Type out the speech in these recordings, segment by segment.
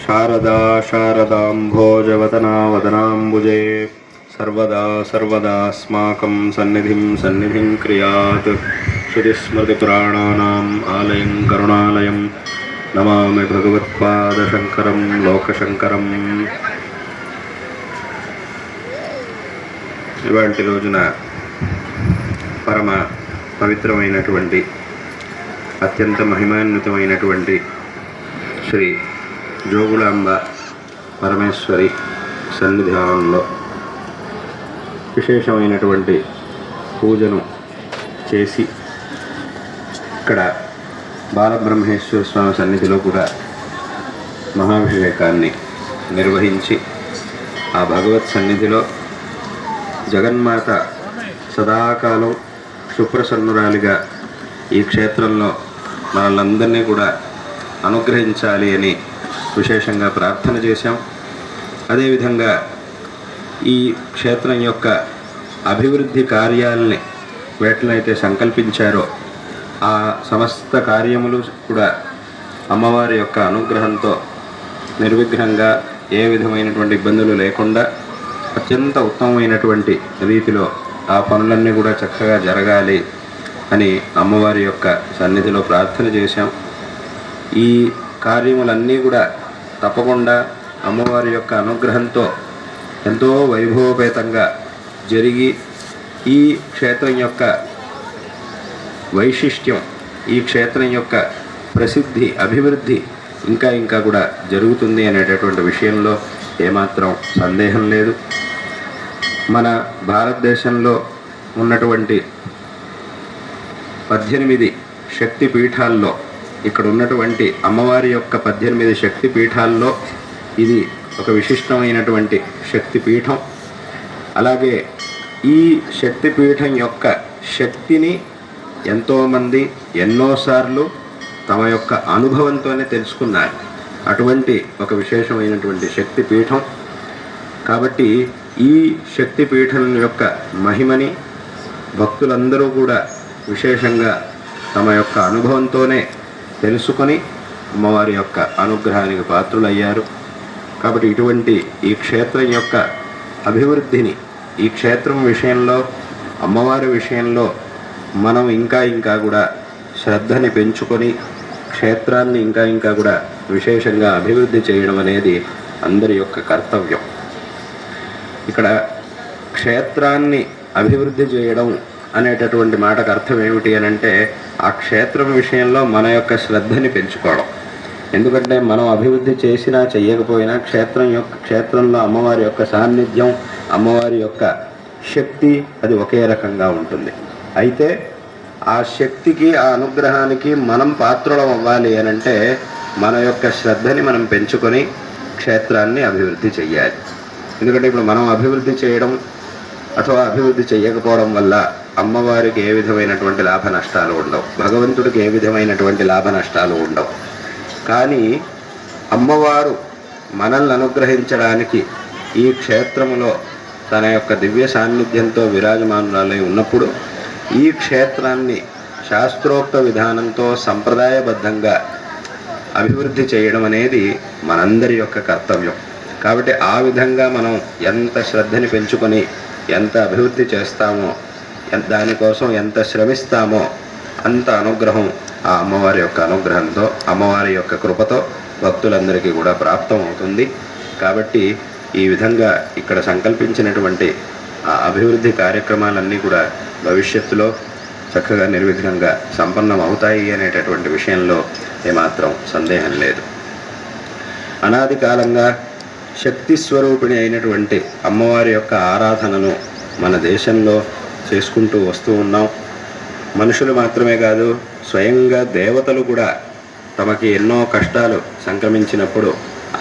శారదా శారదాంభోజవదనా వదనాంబుజే సర్వదా సర్వదాస్మాకం సన్నిధిం క్రియాత్. శృతిస్మృతిపురాణానాం ఆలయం కరుణాలయం నమామి భగవత్పాదశంకరం లోకశంకరం. ఇవాల్టి రోజున పరమ పవిత్రమైనటువంటి అత్యంత మహిమాన్వితమైనటువంటి శ్రీ జోగులాంబ పరమేశ్వరి సన్నిధానంలో విశేషమైనటువంటి పూజను చేసి ఇక్కడ బాలబ్రహ్మేశ్వర స్వామి సన్నిధిలో కూడా మహాభిషేకాన్ని నిర్వహించి ఆ భగవత్ సన్నిధిలో జగన్మాత సదాకాలం సుప్రసన్నురాలిగా ఈ క్షేత్రంలో మనల్నందరినీ కూడా అనుగ్రహించాలి అని విశేషంగా ప్రార్థన చేశాం. అదేవిధంగా ఈ క్షేత్రం యొక్క అభివృద్ధి కార్యాలని వేట్లయితే సంకల్పించారో ఆ సమస్త కార్యములు కూడా అమ్మవారి యొక్క అనుగ్రహంతో నిర్విఘ్నంగా ఏ విధమైనటువంటి ఇబ్బందులు లేకుండా అత్యంత ఉత్తమమైనటువంటి రీతిలో ఆ పనులన్నీ కూడా చక్కగా జరగాలి అని అమ్మవారి యొక్క సన్నిధిలో ప్రార్థన చేశాం. ఈ కార్యములన్నీ కూడా తప్పకుండా అమ్మవారి యొక్క అనుగ్రహంతో ఎంతో వైభవపేతంగా జరిగి ఈ క్షేత్రం యొక్క వైశిష్ట్యం, ఈ క్షేత్రం యొక్క ప్రసిద్ధి, అభివృద్ధి ఇంకా కూడా జరుగుతుంది అనేటటువంటి విషయంలో ఏమాత్రం సందేహం లేదు. మన భారతదేశంలో ఉన్నటువంటి 18 శక్తి పీఠాల్లో ఇక్కడ ఉన్నటువంటి అమ్మవారి యొక్క 18 శక్తి పీఠాల్లో ఇది ఒక విశిష్టమైనటువంటి శక్తి పీఠం. అలాగే ఈ శక్తి పీఠం యొక్క శక్తిని ఎంతోమంది ఎన్నోసార్లు తమ యొక్క అనుభవంతోనే తెలుసుకున్నారు. అటువంటి ఒక విశేషమైనటువంటి శక్తి పీఠం కాబట్టి ఈ శక్తి పీఠం యొక్క మహిమని భక్తులందరూ కూడా విశేషంగా తమ యొక్క అనుభవంతోనే తెలుసుకొని అమ్మవారి యొక్క అనుగ్రహానికి పాత్రులయ్యారు. కాబట్టి ఇటువంటి ఈ క్షేత్రం యొక్క అభివృద్ధిని, ఈ క్షేత్రం విషయంలో, అమ్మవారి విషయంలో మనం ఇంకా కూడా శ్రద్ధని పెంచుకొని క్షేత్రాన్ని ఇంకా కూడా విశేషంగా అభివృద్ధి చేయడం అనేది అందరి యొక్క కర్తవ్యం. ఇక్కడ క్షేత్రాన్ని అభివృద్ధి చేయడం అనేటటువంటి మాటకు అర్థం ఏమిటి అని అంటే ఆ క్షేత్రం విషయంలో మన యొక్క శ్రద్ధని పెంచుకోవడం. ఎందుకంటే మనం అభివృద్ధి చేసినా చెయ్యకపోయినా క్షేత్రంలో అమ్మవారి యొక్క సాన్నిధ్యం, అమ్మవారి యొక్క శక్తి అది ఒకే రకంగా ఉంటుంది. అయితే ఆ శక్తికి, ఆ అనుగ్రహానికి మనం పాత్రులం అవ్వాలి అని అంటే మన యొక్క శ్రద్ధని మనం పెంచుకొని క్షేత్రాన్ని అభివృద్ధి చెయ్యాలి. ఎందుకంటే ఇప్పుడు మనం అభివృద్ధి చేయడం అథవా అభివృద్ధి చేయకపోవడం వల్ల అమ్మవారికి ఏ విధమైనటువంటి లాభ నష్టాలు ఉండవు, భగవంతుడికి ఏ విధమైనటువంటి లాభ నష్టాలు ఉండవు. కానీ అమ్మవారు మనల్ని అనుగ్రహించడానికి ఈ క్షేత్రములో తన యొక్క దివ్య సాన్నిధ్యంతో విరాజమానురాలై ఉన్నప్పుడు ఈ క్షేత్రాన్ని శాస్త్రోక్త విధానంతో సంప్రదాయబద్ధంగా అభివృద్ధి చేయడం అనేది మనందరి యొక్క కర్తవ్యం. కాబట్టి ఆ విధంగా మనం ఎంత శ్రద్ధని పెంచుకొని ఎంత అభివృద్ధి చేస్తామో, దానికోసం ఎంత శ్రమిస్తామో అంత అనుగ్రహం ఆ అమ్మవారి యొక్క అనుగ్రహంతో, అమ్మవారి యొక్క కృపతో భక్తులందరికీ కూడా ప్రాప్తం అవుతుంది. కాబట్టి ఈ విధంగా ఇక్కడ సంకల్పించినటువంటి ఆ అభివృద్ధి కార్యక్రమాలన్నీ కూడా భవిష్యత్తులో చక్కగా నిర్విఘ్నంగా సంపన్నం అవుతాయి అనేటటువంటి విషయంలో ఏమాత్రం సందేహం లేదు. అనాది కాలంగా శక్తి స్వరూపిణి అయినటువంటి అమ్మవారి యొక్క ఆరాధనను మన దేశంలో చేసుకుంటూ వస్తూ ఉన్నాం. మనుషులు మాత్రమే కాదు, స్వయంగా దేవతలు కూడా తమకి ఎన్నో కష్టాలు సంక్రమించినప్పుడు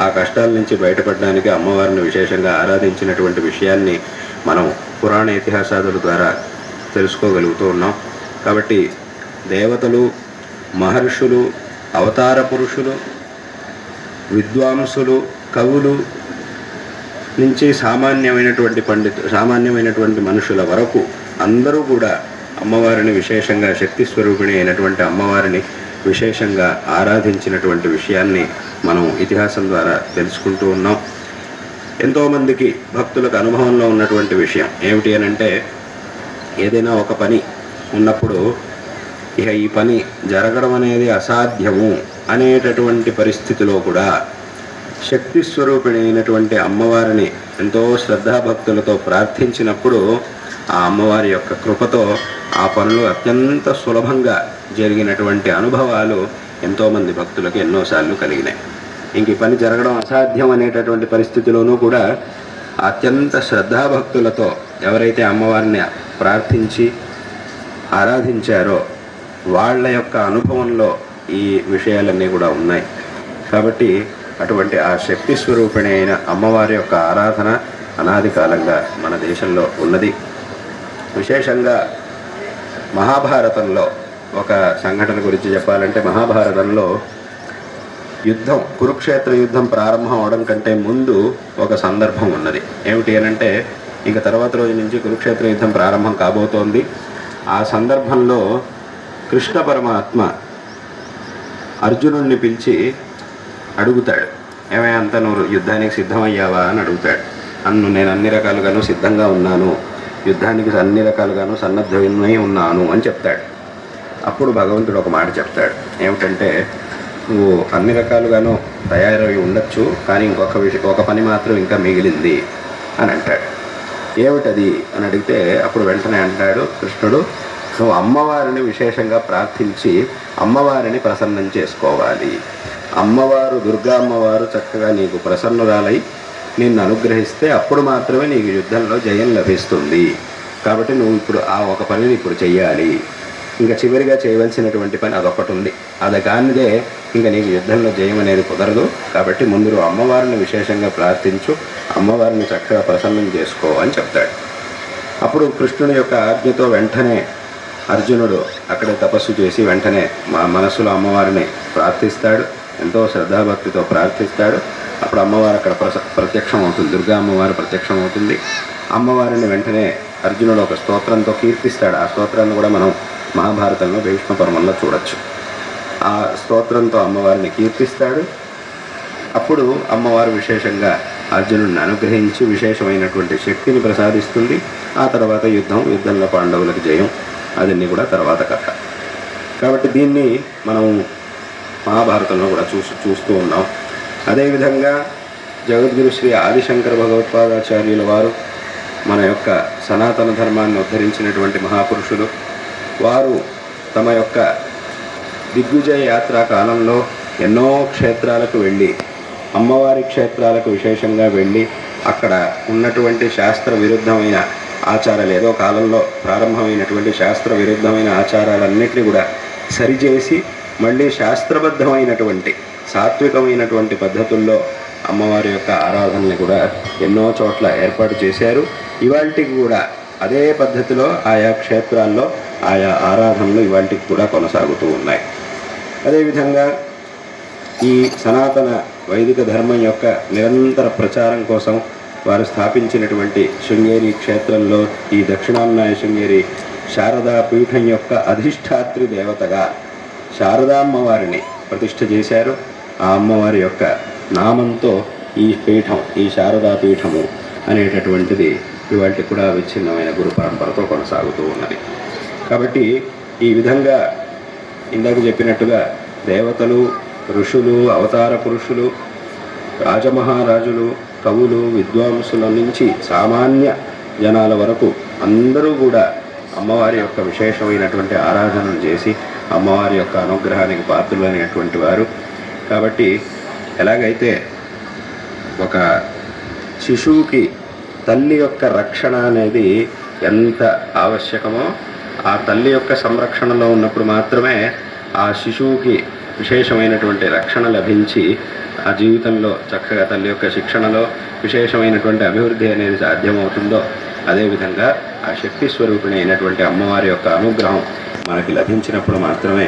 ఆ కష్టాల నుంచి బయటపడడానికి అమ్మవారిని విశేషంగా ఆరాధించినటువంటి విషయాన్ని మనం పురాణ ఇతిహాసాదుల ద్వారా తెలుసుకోగలుగుతూ ఉన్నాం. కాబట్టి దేవతలు, మహర్షులు, అవతార పురుషులు, విద్వాంసులు, కవులు నుంచి సామాన్యమైనటువంటి మనుషుల వరకు అందరూ కూడా అమ్మవారిని విశేషంగా శక్తి స్వరూపిణి అయినటువంటి అమ్మవారిని విశేషంగా ఆరాధించినటువంటి విషయాన్ని మనం ఇతిహాసం ద్వారా తెలుసుకుంటూ ఉన్నాం. ఎంతోమందికి భక్తులకు అనుభవంలో ఉన్నటువంటి విషయం ఏమిటి అని అంటే, ఏదైనా ఒక పని ఉన్నప్పుడు ఇక ఈ పని జరగడం అనేది అసాధ్యము అనేటటువంటి పరిస్థితిలో కూడా శక్తి స్వరూపిణి అయినటువంటి అమ్మవారిని ఎంతో శ్రద్ధాభక్తులతో ప్రార్థించినప్పుడు ఆ అమ్మవారి యొక్క కృపతో ఆ పనులు అత్యంత సులభంగా జరిగినటువంటి అనుభవాలు ఎంతోమంది భక్తులకు ఎన్నోసార్లు కలిగినాయి. ఇంక ఈ పని జరగడం అసాధ్యం అనేటటువంటి పరిస్థితిలోనూ కూడా అత్యంత శ్రద్ధాభక్తులతో ఎవరైతే అమ్మవారిని ప్రార్థించి ఆరాధించారో వాళ్ళ యొక్క అనుభవంలో ఈ విషయాలన్నీ కూడా ఉన్నాయి. కాబట్టి అటువంటి ఆ శక్తి స్వరూపిణి అయిన అమ్మవారి యొక్క ఆరాధన అనాది కాలంగా మన దేశంలో ఉన్నది. విశేషంగా మహాభారతంలో ఒక సంఘటన గురించి చెప్పాలంటే, మహాభారతంలో యుద్ధం, కురుక్షేత్ర యుద్ధం ప్రారంభం అవడం కంటే ముందు ఒక సందర్భం ఉన్నది. ఏమిటి అనంటే, ఇక తర్వాత రోజు నుంచి కురుక్షేత్ర యుద్ధం ప్రారంభం కాబోతోంది. ఆ సందర్భంలో కృష్ణ పరమాత్మ అర్జునుడిని పిలిచి అడుగుతాడు, అంత నువ్వు యుద్ధానికి సిద్ధమయ్యావా అని అడుగుతాడు. నేను అన్ని రకాలుగాను సిద్ధంగా ఉన్నాను, యుద్ధానికి అన్ని రకాలుగాను సన్నద్ధమై ఉన్నాను అని చెప్తాడు. అప్పుడు భగవంతుడు ఒక మాట చెప్తాడు, ఏమిటంటే, నువ్వు అన్ని రకాలుగాను తయారై ఉండొచ్చు, కానీ ఒక పని మాత్రం ఇంకా మిగిలింది అని అంటాడు. ఏమిటది అని అడిగితే అప్పుడు వెంటనే అంటాడు కృష్ణుడు, నువ్వు అమ్మవారిని విశేషంగా ప్రార్థించి అమ్మవారిని ప్రసన్నం చేసుకోవాలి. అమ్మవారు, దుర్గా అమ్మవారు చక్కగా నీకు ప్రసన్నురాలై నిన్ను అనుగ్రహిస్తే అప్పుడు మాత్రమే నీకు యుద్ధంలో జయం లభిస్తుంది. కాబట్టి నువ్వు ఇప్పుడు ఆ ఒక పనిని ఇప్పుడు చెయ్యాలి. ఇంకా చివరిగా చేయవలసినటువంటి పని అదొకటి ఉంది, అది కానిదే ఇంకా నీకు యుద్ధంలో జయం అనేది కుదరదు. కాబట్టి ముందు నువ్వు అమ్మవారిని విశేషంగా ప్రార్థించు, అమ్మవారిని చక్కగా ప్రసన్నం చేసుకో అని చెప్తాడు. అప్పుడు కృష్ణుని యొక్క ఆజ్ఞతో వెంటనే అర్జునుడు అక్కడే తపస్సు చేసి వెంటనే మనస్సులో అమ్మవారిని ప్రార్థిస్తాడు, ఎంతో శ్రద్ధాభక్తితో ప్రార్థిస్తాడు. అప్పుడు అమ్మవారు అక్కడ ప్రత్యక్షం అవుతుంది, దుర్గా అమ్మవారు ప్రత్యక్షం అవుతుంది. అమ్మవారిని వెంటనే అర్జునుడు ఒక స్తోత్రంతో కీర్తిస్తాడు. ఆ స్తోత్రాన్ని కూడా మనం మహాభారతంలో భీష్మ పర్వంలో చూడొచ్చు. ఆ స్తోత్రంతో అమ్మవారిని కీర్తిస్తాడు. అప్పుడు అమ్మవారు విశేషంగా అర్జునుడిని అనుగ్రహించి విశేషమైనటువంటి శక్తిని ప్రసాదిస్తుంది. ఆ తర్వాత యుద్ధంలో పాండవులకు జయం, అదన్నీ కూడా తర్వాత కథ. కాబట్టి దీన్ని మనం మహాభారతంలో కూడా చూస్తూ ఉన్నాం. అదేవిధంగా జగద్గురు శ్రీ ఆదిశంకర భగవత్పాదాచార్యుల వారు మన యొక్క సనాతన ధర్మాన్ని ఉద్ధరించినటువంటి మహాపురుషులు. వారు తమ యొక్క దిగ్విజయ యాత్రా కాలంలో ఎన్నో క్షేత్రాలకు వెళ్ళి, అమ్మవారి క్షేత్రాలకు విశేషంగా వెళ్ళి అక్కడ ఉన్నటువంటి శాస్త్ర విరుద్ధమైన ఆచారాలు, ఏదో కాలంలో ప్రారంభమైనటువంటి శాస్త్ర విరుద్ధమైన ఆచారాలన్నింటినీ కూడా సరిచేసి మళ్ళీ శాస్త్రబద్ధమైనటువంటి సాత్వికమైనటువంటి పద్ధతుల్లో అమ్మవారి యొక్క ఆరాధనని కూడా ఎన్నో చోట్ల ఏర్పాటు చేశారు. ఇవాళకి కూడా అదే పద్ధతిలో ఆయా క్షేత్రాల్లో ఆయా ఆరాధనలు ఇవాళకి కూడా కొనసాగుతూ ఉన్నాయి. అదేవిధంగా ఈ సనాతన వైదిక ధర్మం యొక్క నిరంతర ప్రచారం కోసం వారు స్థాపించినటువంటి శృంగేరి క్షేత్రంలో ఈ దక్షిణామ్నాయ శృంగేరి శారదా పీఠం యొక్క అధిష్టాత్రి దేవతగా శారదామ్మవారిని ప్రతిష్ఠ చేశారు. ఆ అమ్మవారి యొక్క నామంతో ఈ పీఠం, ఈ శారదా పీఠము అనేటటువంటిది ఇవాళకి కూడా విచ్ఛిన్నమైన గురు పరంపరతో కొనసాగుతూ ఉన్నది. కాబట్టి ఈ విధంగా ఇందాక చెప్పినట్టుగా దేవతలు, ఋషులు, అవతార పురుషులు, రాజమహారాజులు, కవులు, విద్వాంసుల నుంచి సామాన్య జనాల వరకు అందరూ కూడా అమ్మవారి యొక్క విశేషమైనటువంటి ఆరాధనలు చేసి అమ్మవారి యొక్క అనుగ్రహానికి పాత్రులైనటువంటి వారు. కాబట్టి ఎలాగైతే ఒక శిశువుకి తల్లి యొక్క రక్షణ అనేది ఎంత ఆవశ్యకమో, ఆ తల్లి యొక్క సంరక్షణలో ఉన్నప్పుడు మాత్రమే ఆ శిశువుకి విశేషమైనటువంటి రక్షణ లభించి ఆ జీవితంలో చక్కగా తల్లి యొక్క శిక్షణలో విశేషమైనటువంటి అభివృద్ధి అనేది సాధ్యమవుతుందో, అదేవిధంగా ఆ శక్తి స్వరూపిణి అయినటువంటి అమ్మవారి యొక్క అనుగ్రహం మనకి లభించినప్పుడు మాత్రమే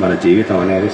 మన జీవితం అనేది